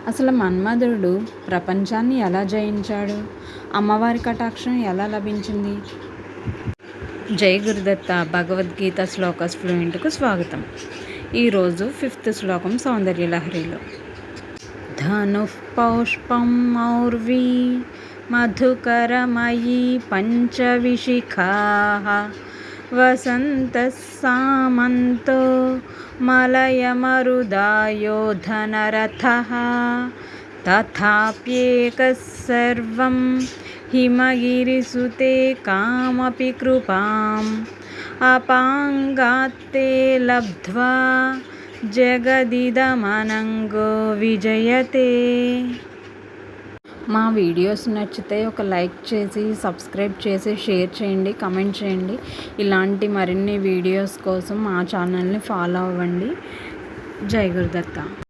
అసలు మన్మధుడు ప్రపంచాన్ని ఎలా జయించాడు? అమ్మవారి కటాక్షం ఎలా లభించింది? జై గురుదత్త. భగవద్గీత శ్లోకస్ ఫ్లూయెంట్కు స్వాగతం. ఈరోజు 5th శ్లోకం సౌందర్యలహరిలో. ధనుః పౌష్పం మౌర్వీ మధుకరమయీ పంచవిశిఖాః వసంతః సామంతో మలయమరుదాయో ధనరథః తథాప్యేకः సర్వం హిమగిరిసుతే కామపి కృపాం అపాంగాత్తే లబ్ధ్వా జగదిదమనంగో విజయతే. మా వీడియోస్ నచ్చితే ఒక లైక్ చేసి సబ్స్క్రైబ్ చేసి షేర్ చేయండి, కమెంట్ చేయండి. ఇలాంటి మరిన్ని వీడియోస్ కోసం మా ఛానల్ని ఫాలో అవ్వండి. జై గురుదత్త.